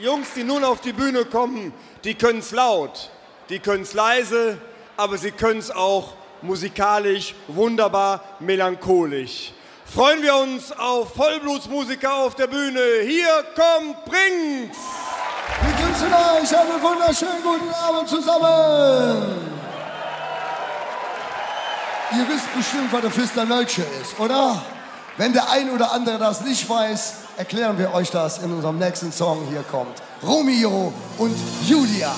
Die Jungs, die nun auf die Bühne kommen, die können es laut, die können es leise, aber sie können es auch musikalisch wunderbar melancholisch. Freuen wir uns auf Vollblutsmusiker auf der Bühne. Hier kommt Bringt's! Wir grüßen euch, einen wunderschönen guten Abend zusammen. Ihr wisst bestimmt, was der Fistanölche ist, oder? Wenn der ein oder andere das nicht weiß, erklären wir euch das in unserem nächsten Song. Hier kommt Romeo und Julia.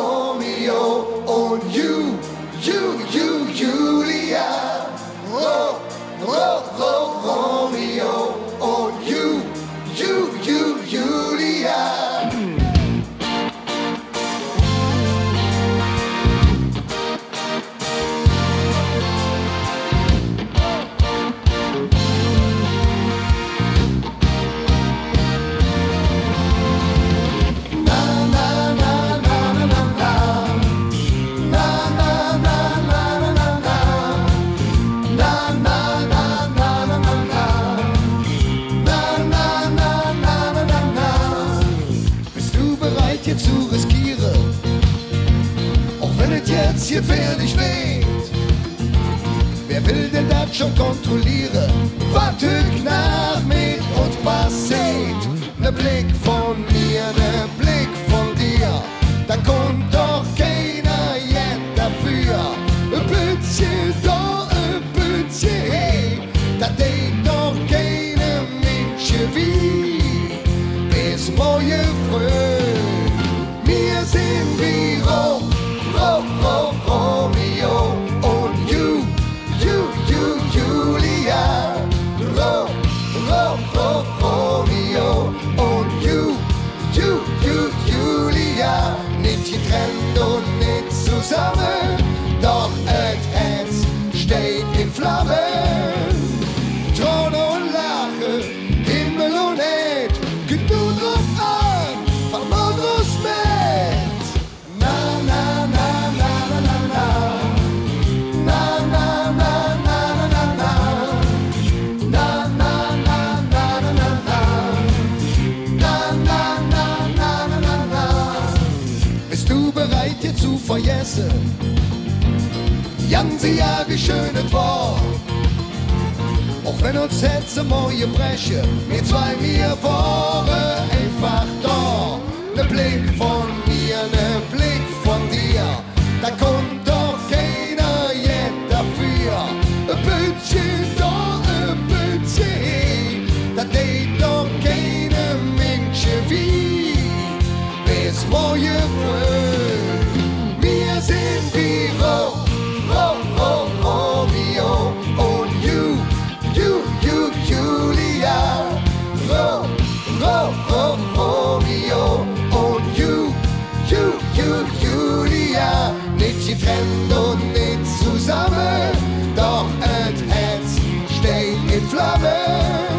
Romeo und Julia. Romeo und Julia. Zu riskieren, auch wenn es jetzt hier gefährlich weht. Wer will denn das schon kontrollieren, was heute Nacht mit uns passiert? Ne Blick von mir, ne Blick von dir, da kommt doch keiner jetzt dafür. Ein bisschen da, ein bisschen hey, da denkt doch keine Menschen wie bis morgen früh. Wir sind wie Romeo und Julia. Romeo und Julia. Nicht getrennt und nicht zusammen, doch das Herz steht in Flammen. Thron und Lache, Himmel und Erd, genug drauf an, vom Modus mit. Zu vergessen, Jan, sie ja, wie schön es war. Auch wenn uns Sätze morgen brechen, wir zwei, wir waren einfach da. Ne Blick von mir, ne Blick von dir, da kommt doch keiner jetzt dafür. Ein bisschen da, ein bisschen, da geht doch keine Menschen wie bis morgen früh. Wir sind wie Romeo und Julia. Romeo und Julia. Nicht getrennt und nicht zusammen, doch das Herz steht in Flammen.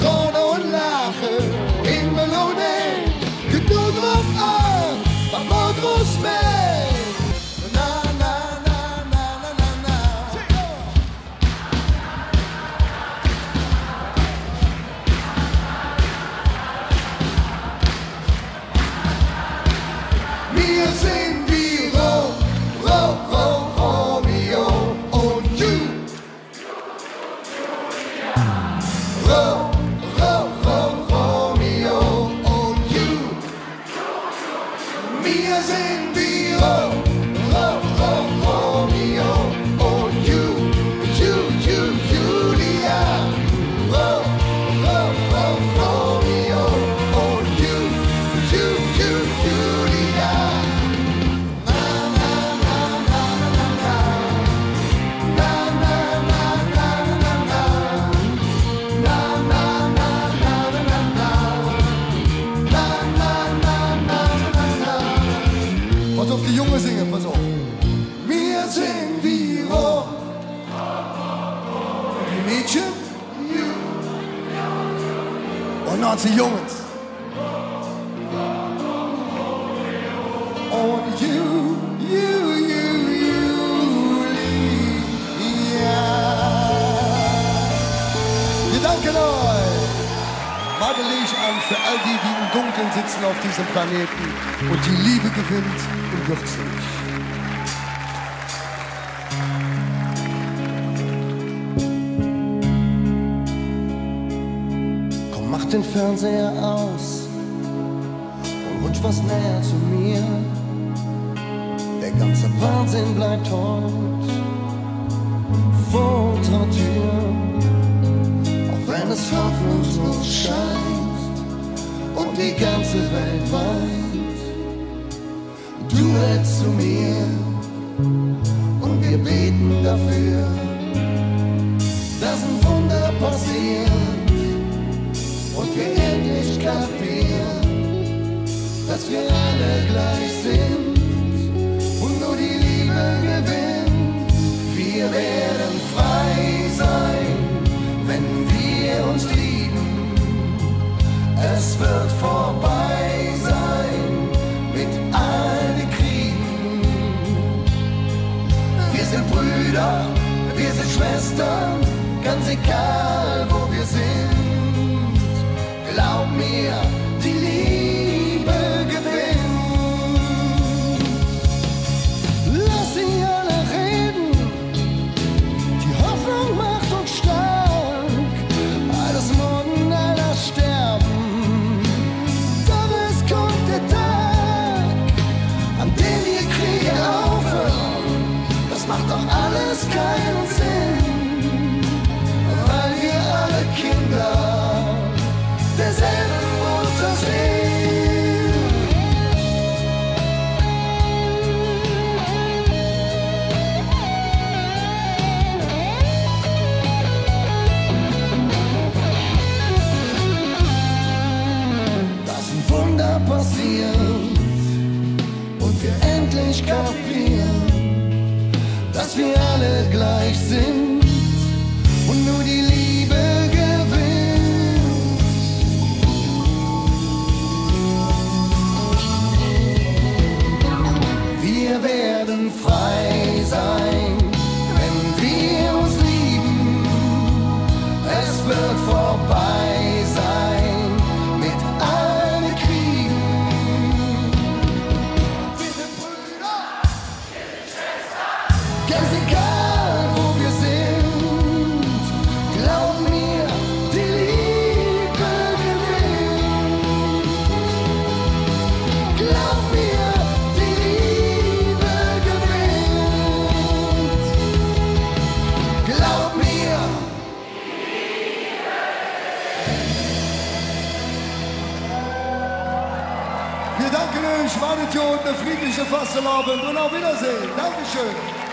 Thron und Lache, Himmel und Erd, genug drauf an, beim Modus mehr. Wir sind wie Romeo und Romeo und wir sind wie Romeo und Julia. Romeo und Julia. Pass auf, die Junge singen, pass auf. Wir sind wie die Mädchen und noch die Jungs. Und Julia. danken euch. Madel ich an für all die, die im Dunkeln sitzen auf diesem Planeten und die Liebe gewinnt im Gürzenich. Komm, mach den Fernseher aus und rutsch was näher zu mir. Der ganze Wahnsinn bleibt heute vor unserer Tür. Auch wenn es hoffnungslos scheint und die ganze Welt weint. Du hältst zu mir und wir beten dafür, dass ein Wunder passiert und wir endlich kapieren, dass wir alle gleich sind. Und nur die Liebe gewinnt. Wir werden frei sein, wenn wir uns lieben. Es wird vorbei sein mit all den Kriegen. Wir sind Brüder, wir sind Schwestern, ganz egal wo wir sind. Glaub mir, die Liebe gewinnt. Macht doch alles keinen Sinn, weil wir alle Kinder derselben Mutter sind. Dass ein Wunder passiert und wir endlich kapieren, dass wir alle gleich sind und nur die Liebe gewinnt. Wir werden frei sein, wenn wir uns lieben. Es wird vorbei sein mit allen Kriegen. Wir sind Brüder, wir sind Schwestern. Ganz egal, wo wir sind, glaub mir, die Liebe gewinnt. Glaub mir, die Liebe gewinnt. Glaub mir, wir danken euch, wartet ihr und eine friedliche Fastelavond und auf Wiedersehen. Dankeschön.